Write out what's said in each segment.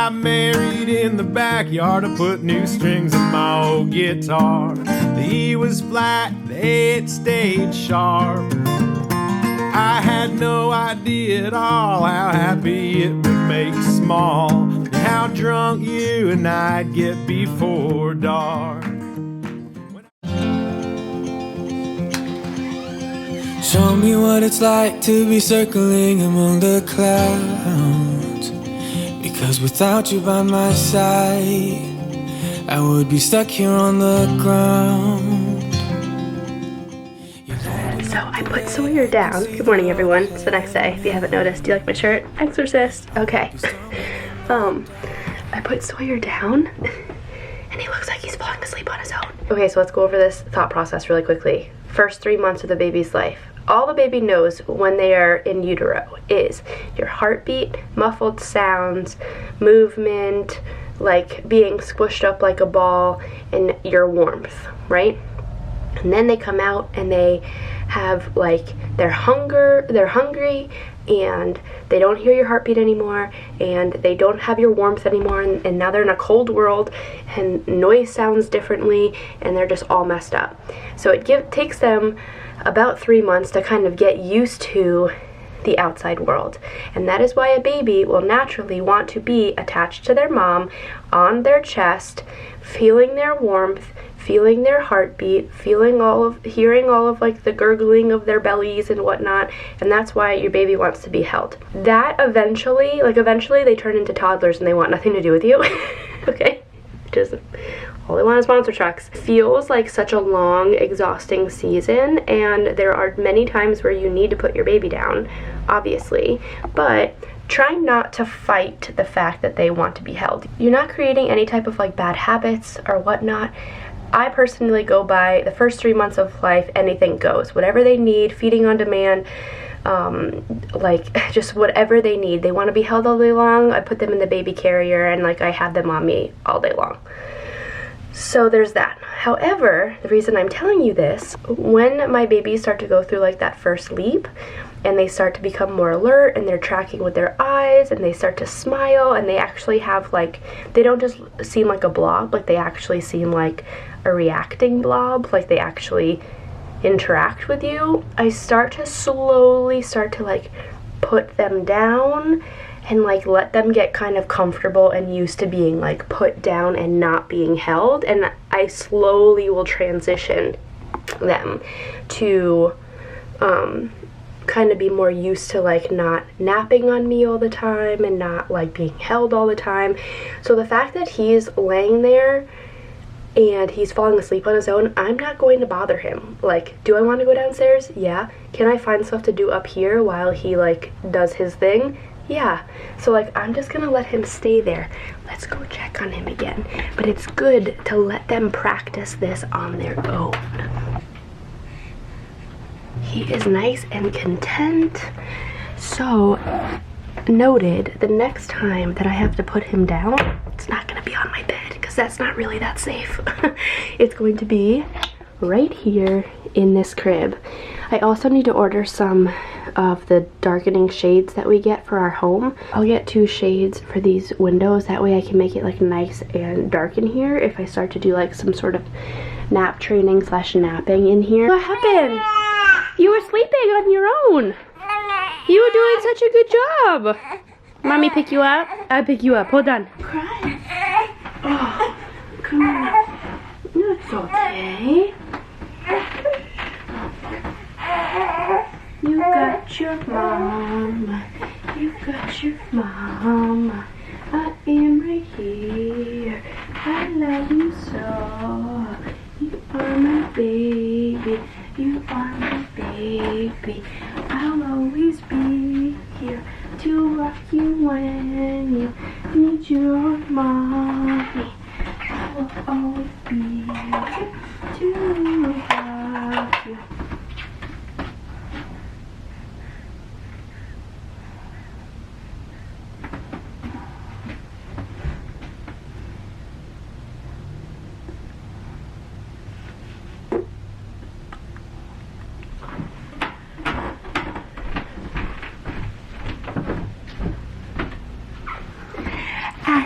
got married in the backyard. I put new strings in my old guitar. The E was flat, the A it stayed sharp. I had no idea at all how happy it would make small, and how drunk you and I'd get before dark. Show me what it's like to be circling among the clouds, because without you by my side, I would be stuck here on the ground. So I put Sawyer down. Good morning, everyone. It's the next day, if you haven't noticed. Do you like my shirt? Exorcist. Okay. I put Sawyer down, and he looks like he's falling asleep on his own. Okay, so let's go over this thought process really quickly. First 3 months of the baby's life. All the baby knows when they are in utero is your heartbeat, muffled sounds, movement, like being squished up like a ball, and your warmth, right? And then they come out and they have like they're hungry, and they don't hear your heartbeat anymore, and they don't have your warmth anymore, and now they're in a cold world, and noise sounds differently, and they're just all messed up. So it takes them about 3 months to kind of get used to the outside world, and that is why a baby will naturally want to be attached to their mom on their chest, feeling their warmth, feeling their heartbeat, hearing all of like the gurgling of their bellies and whatnot, and that's why your baby wants to be held. That eventually they turn into toddlers and they want nothing to do with you. Okay? Just all they want is monster trucks. Feels like such a long, exhausting season, and there are many times where you need to put your baby down, obviously, but try not to fight the fact that they want to be held. You're not creating any type of like bad habits or whatnot. I personally go by the first 3 months of life, anything goes. Whatever they need, feeding on demand, like just whatever they need. They want to be held all day long, I put them in the baby carrier, and like I have them on me all day long. So there's that. However, the reason I'm telling you this, when my babies start to go through like that first leap, and they start to become more alert, and they're tracking with their eyes, and they start to smile, and they actually have like, they don't just seem like a blob, like they actually seem like a reacting blob, like they actually interact with you, I start to slowly like put them down and like let them get kind of comfortable and used to being like put down and not being held, and I slowly will transition them to kind of be more used to like not napping on me all the time and not like being held all the time. So the fact that he's laying there and he's falling asleep on his own, I'm not going to bother him. Like, do I want to go downstairs? Yeah. Can I find stuff to do up here while he like does his thing? Yeah. So like I'm just gonna let him stay there. Let's go check on him again. But it's good to let them practice this on their own. He is nice and content. So noted, the next time that I have to put him down, it's not gonna be on my bed because that's not really that safe. It's going to be right here in this crib. I also need to order some of the darkening shades that we get for our home. I'll get 2 shades for these windows, that way I can make it like nice and dark in here if I start to do like some sort of nap training / napping in here. What happened? You were sleeping on your own. You were doing such a good job. Mommy pick you up? I pick you up. Hold on. Cry. Oh, come on. It's okay. You got your mom. You got your mom. I am right here. I love you so. You are my baby. You are my baby. I'll always be here to rock you when you need your mommy. I will always be here to rock you.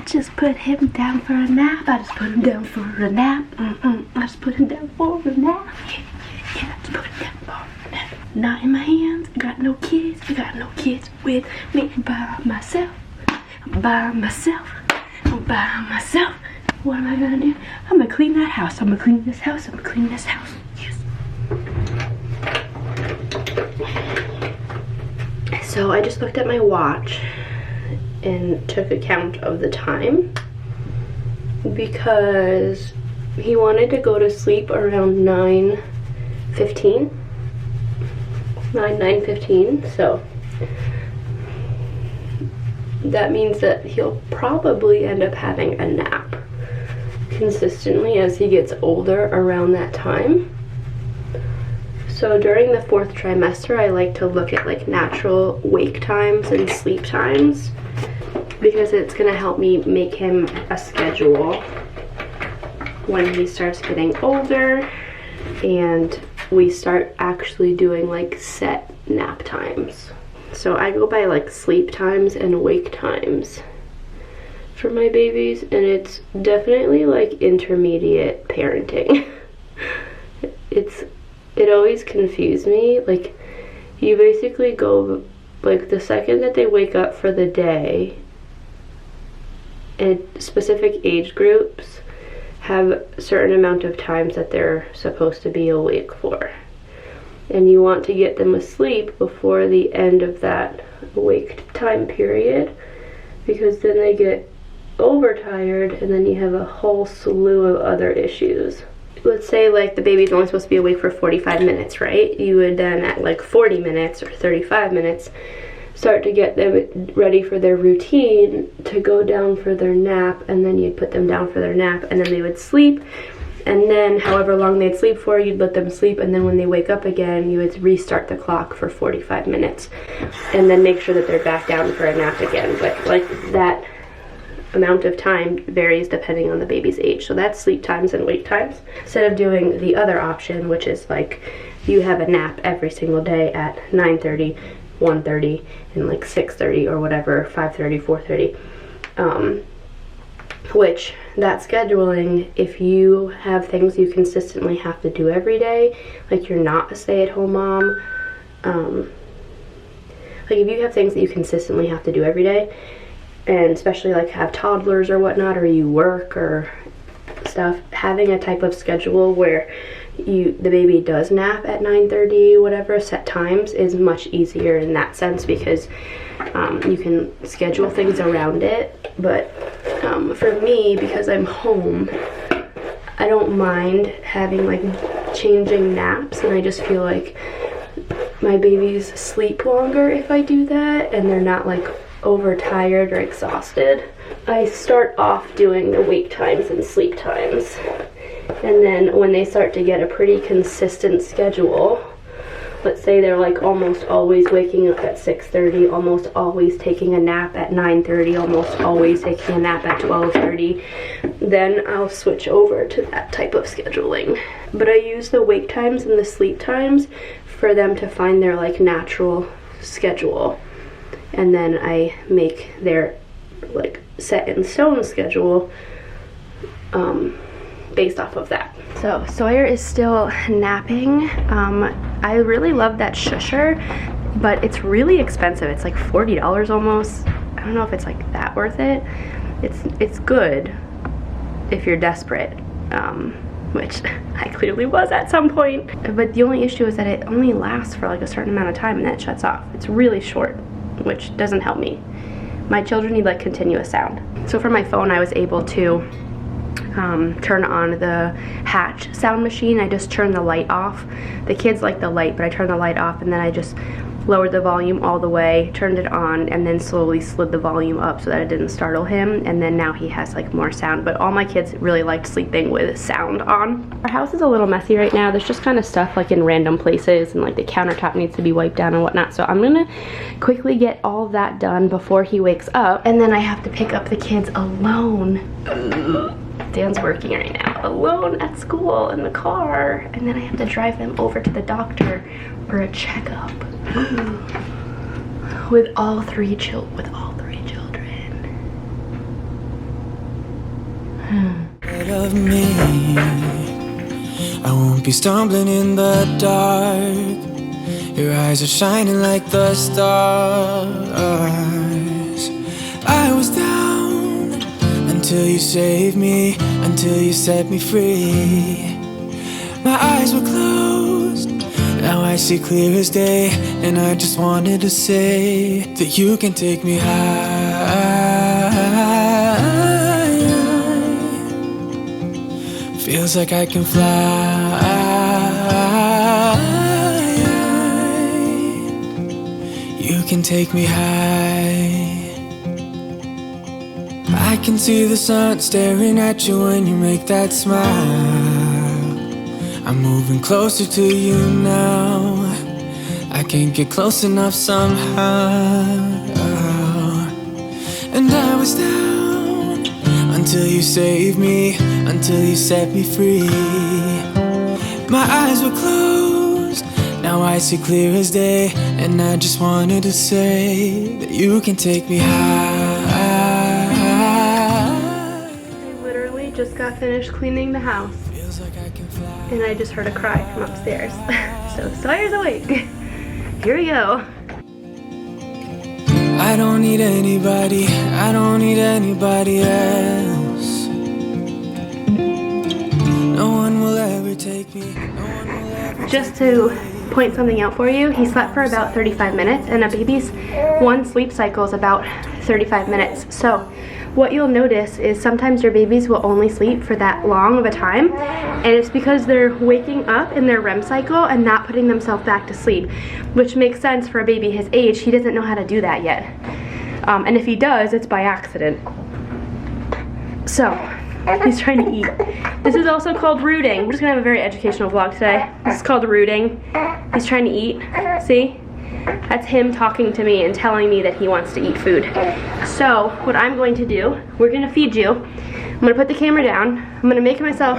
just put him down for a nap. I just put him down for a nap. I just put him down for a nap. Yeah, I just put him down for a nap. Not in my hands. I got no kids. I got no kids with me. By myself. By myself. By myself. What am I gonna do? I'm gonna clean that house. I'm gonna clean this house. I'm gonna clean this house. Yes. So I just looked at my watch and took account of the time because he wanted to go to sleep around 9:15. 9:15, so that means that he'll probably end up having a nap consistently as he gets older around that time. So during the 4th trimester, I like to look at like natural wake times and sleep times because it's going to help me make him a schedule when he starts getting older and we start actually doing like set nap times. So I go by like sleep times and wake times for my babies, and it's definitely like intermediate parenting. It always confused me. Like, you basically go, like, the second that they wake up for the day, and specific age groups have a certain amount of times that they're supposed to be awake for. And you want to get them asleep before the end of that awake time period, because then they get overtired and then you have a whole slew of other issues. Let's say like the baby's only supposed to be awake for 45 minutes, right? You would then at like 40 minutes or 35 minutes start to get them ready for their routine to go down for their nap, and then you'd put them down for their nap and then they would sleep, and then however long they'd sleep for, you'd let them sleep, and then when they wake up again, you would restart the clock for 45 minutes and then make sure that they're back down for a nap again. But like that amount of time varies depending on the baby's age. So that's sleep times and wake times. Instead of doing the other option, which is like you have a nap every single day at 9:30, 1:30, and like 6:30 or whatever, 5:30, 4:30. Which that scheduling, if you have things you consistently have to do every day, like you're not a stay-at-home mom, like if you have things that you consistently have to do every day, and especially like have toddlers or whatnot, or you work or stuff, having a type of schedule where the baby does nap at 9:30, whatever, set times, is much easier in that sense, because you can schedule things around it. But for me, because I'm home, I don't mind having like changing naps, and I just feel like my babies sleep longer if I do that and they're not like overtired or exhausted. I start off doing the wake times and sleep times, and then when they start to get a pretty consistent schedule, let's say they're like almost always waking up at 6:30, almost always taking a nap at 9:30, almost always taking a nap at 12:30, then I'll switch over to that type of scheduling. But I use the wake times and the sleep times for them to find their like natural schedule, and then I make their like set in stone schedule based off of that. So Sawyer is still napping. I really love that shusher, but it's really expensive. It's like $40 almost. I don't know if it's like that worth it. It's good if you're desperate, which I clearly was at some point. But the only issue is that it only lasts for like a certain amount of time and then it shuts off. It's really short, which doesn't help me. My children need like continuous sound. So for my phone, I was able to turn on the Hatch sound machine. I just turned the light off. The kids like the light, but I turned the light off, and then I just lowered the volume all the way, turned it on, and then slowly slid the volume up so that it didn't startle him, and then now he has like more sound. But all my kids really liked sleeping with sound on. Our house is a little messy right now. There's just kind of stuff like in random places, and like the countertop needs to be wiped down and whatnot. So I'm gonna quickly get all of that done before he wakes up, and then I have to pick up the kids alone. Dan's working right now, alone at school in the car, and then I have to drive them over to the doctor for a checkup with all three children. of me. I won't be stumbling in the dark. Your eyes are shining like the stars. I was down until you saved me, until you set me free. My eyes were closed, now I see clear as day. And I just wanted to say that you can take me high. Feels like I can fly. You can take me high. I can see the sun staring at you when you make that smile. I'm moving closer to you now. I can't get close enough somehow. And I was down until you saved me, until you set me free. My eyes were closed, now I see clear as day. And I just wanted to say that you can take me high. I literally just got finished cleaning the house, and I just heard a cry from upstairs. So Sawyer's awake. Here we go. I don't need anybody, I don't need anybody else. No one will ever take me, no one will ever. Just to point something out for you, he slept for about 35 minutes, and a baby's one sleep cycle is about 35 minutes. So what you'll notice is sometimes your babies will only sleep for that long of a time, and it's because they're waking up in their REM cycle and not putting themselves back to sleep, which makes sense for a baby his age. He doesn't know how to do that yet. And if he does, it's by accident. So he's trying to eat. This is also called rooting. We're just gonna have a very educational vlog today. This is called rooting. He's trying to eat. See? That's him talking to me and telling me that he wants to eat food. So what I'm going to do, we're gonna feed you. I'm gonna put the camera down. I'm gonna make myself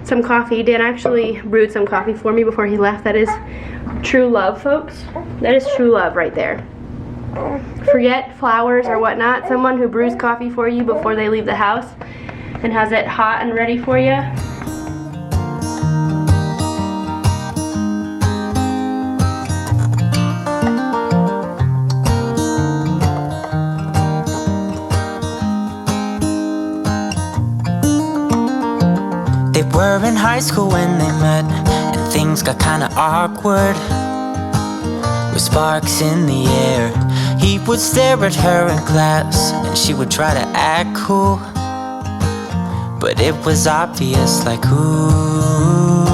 some coffee. Dan actually brewed some coffee for me before he left. That is true love, folks. That is true love right there. Forget flowers or whatnot. Someone who brews coffee for you before they leave the house and has it hot and ready for you. They were in high school when they met, and things got kinda awkward. With sparks in the air, he would stare at her in class, and she would try to act cool. But it was obvious, like, ooh,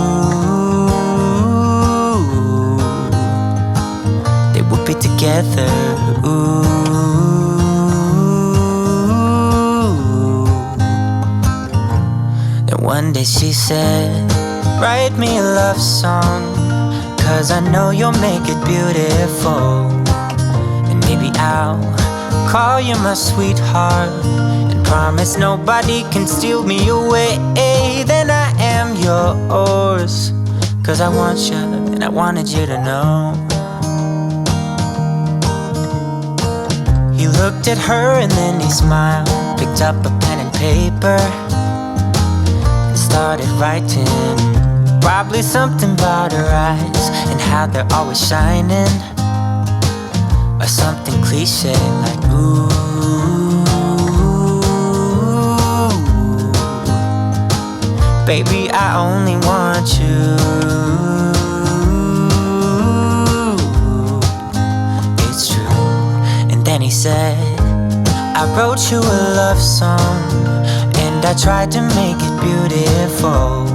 they would be together, ooh. Then one day she said, write me a love song, 'cause I know you'll make it beautiful. And maybe I'll call you my sweetheart, and promise nobody can steal me away. Then I am yours, 'cause I want you, and I wanted you to know. He looked at her and then he smiled, picked up a pen and paper, and started writing. Probably something about her eyes and how they're always shining, or something cliche like ooh. Baby, I only want you. It's true. And then he said, I wrote you a love song, and I tried to make it beautiful.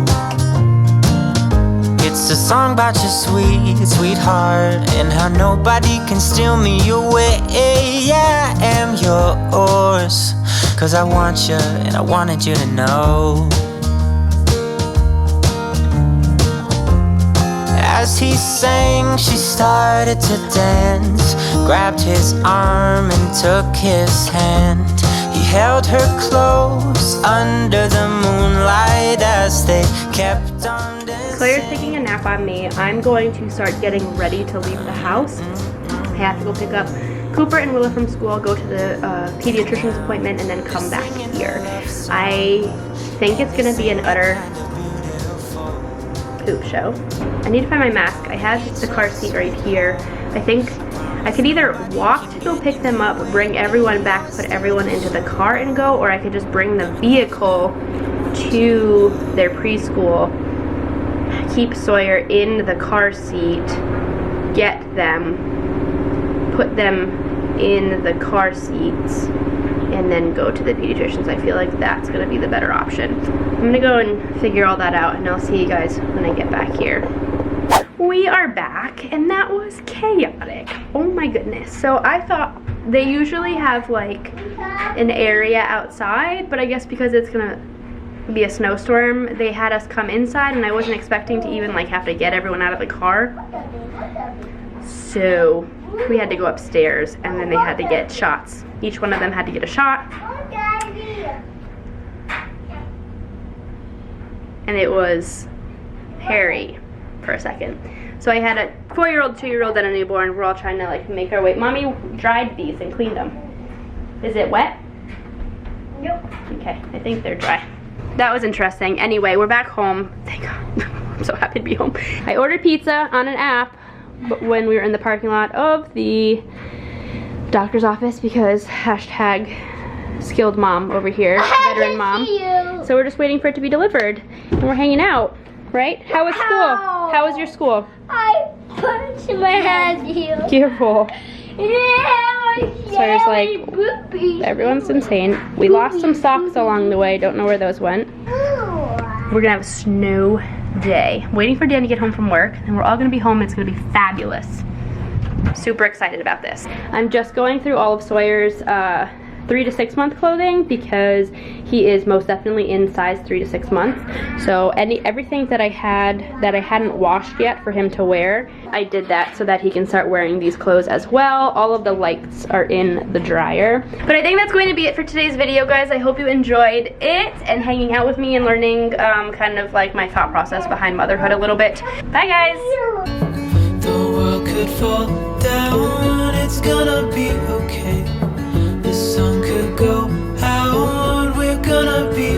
It's a song about your sweet, sweetheart, and how nobody can steal me away. Yeah, I am yours, 'cause I want you, and I wanted you to know. As he sang, she started to dance, grabbed his arm and took his hand. He held her close under the moonlight as they kept on dancing. Claire's taking a nap on me. I'm going to start getting ready to leave the house. I have to go pick up Cooper and Willa from school, go to the pediatrician's appointment, and then come back here. I think it's gonna be an utter poop show. I need to find my mask. I have the car seat right here. I think I could either walk to go pick them up, bring everyone back, put everyone into the car and go, or I could just bring the vehicle to their preschool, keep Sawyer in the car seat, get them, put them in the car seats, and then go to the pediatricians. I feel like that's gonna be the better option. I'm gonna go and figure all that out, and I'll see you guys when I get back here. We are back, and that was chaotic. Oh my goodness. So I thought they usually have like an area outside, but I guess because it's gonna be a snowstorm, they had us come inside, and I wasn't expecting to even like have to get everyone out of the car. So we had to go upstairs, and then they had to get shots. Each one of them had to get a shot. And it was hairy for a second. So I had a 4-year-old, 2-year-old, and a newborn. We're all trying to like make our way. Mommy dried these and cleaned them. Is it wet? Nope. Okay, I think they're dry. That was interesting. Anyway, we're back home. Thank God. I'm so happy to be home. I ordered pizza on an app when we were in the parking lot of the doctor's office because hashtag skilled mom over here, veteran mom. So we're just waiting for it to be delivered, and we're hanging out, right? How was school? How was your school? I punched my hand here. Careful. Yeah, Sawyer's like, everyone's insane. We lost some socks along the way. Don't know where those went. We're gonna have a snow day. I'm waiting for Dan to get home from work, and we're all gonna be home. It's gonna be fabulous. Super excited about this. I'm just going through all of Sawyer's 3 to 6 month clothing because he is most definitely in size 3 to 6 months. So everything that I hadn't washed yet for him to wear, I did that so that he can start wearing these clothes as well. All of the lights are in the dryer. But I think that's going to be it for today's video, guys. I hope you enjoyed it and hanging out with me and learning kind of like my thought process behind motherhood a little bit. Bye, guys. The world could fall down, it's gonna be okay. The sun could go out, we're gonna be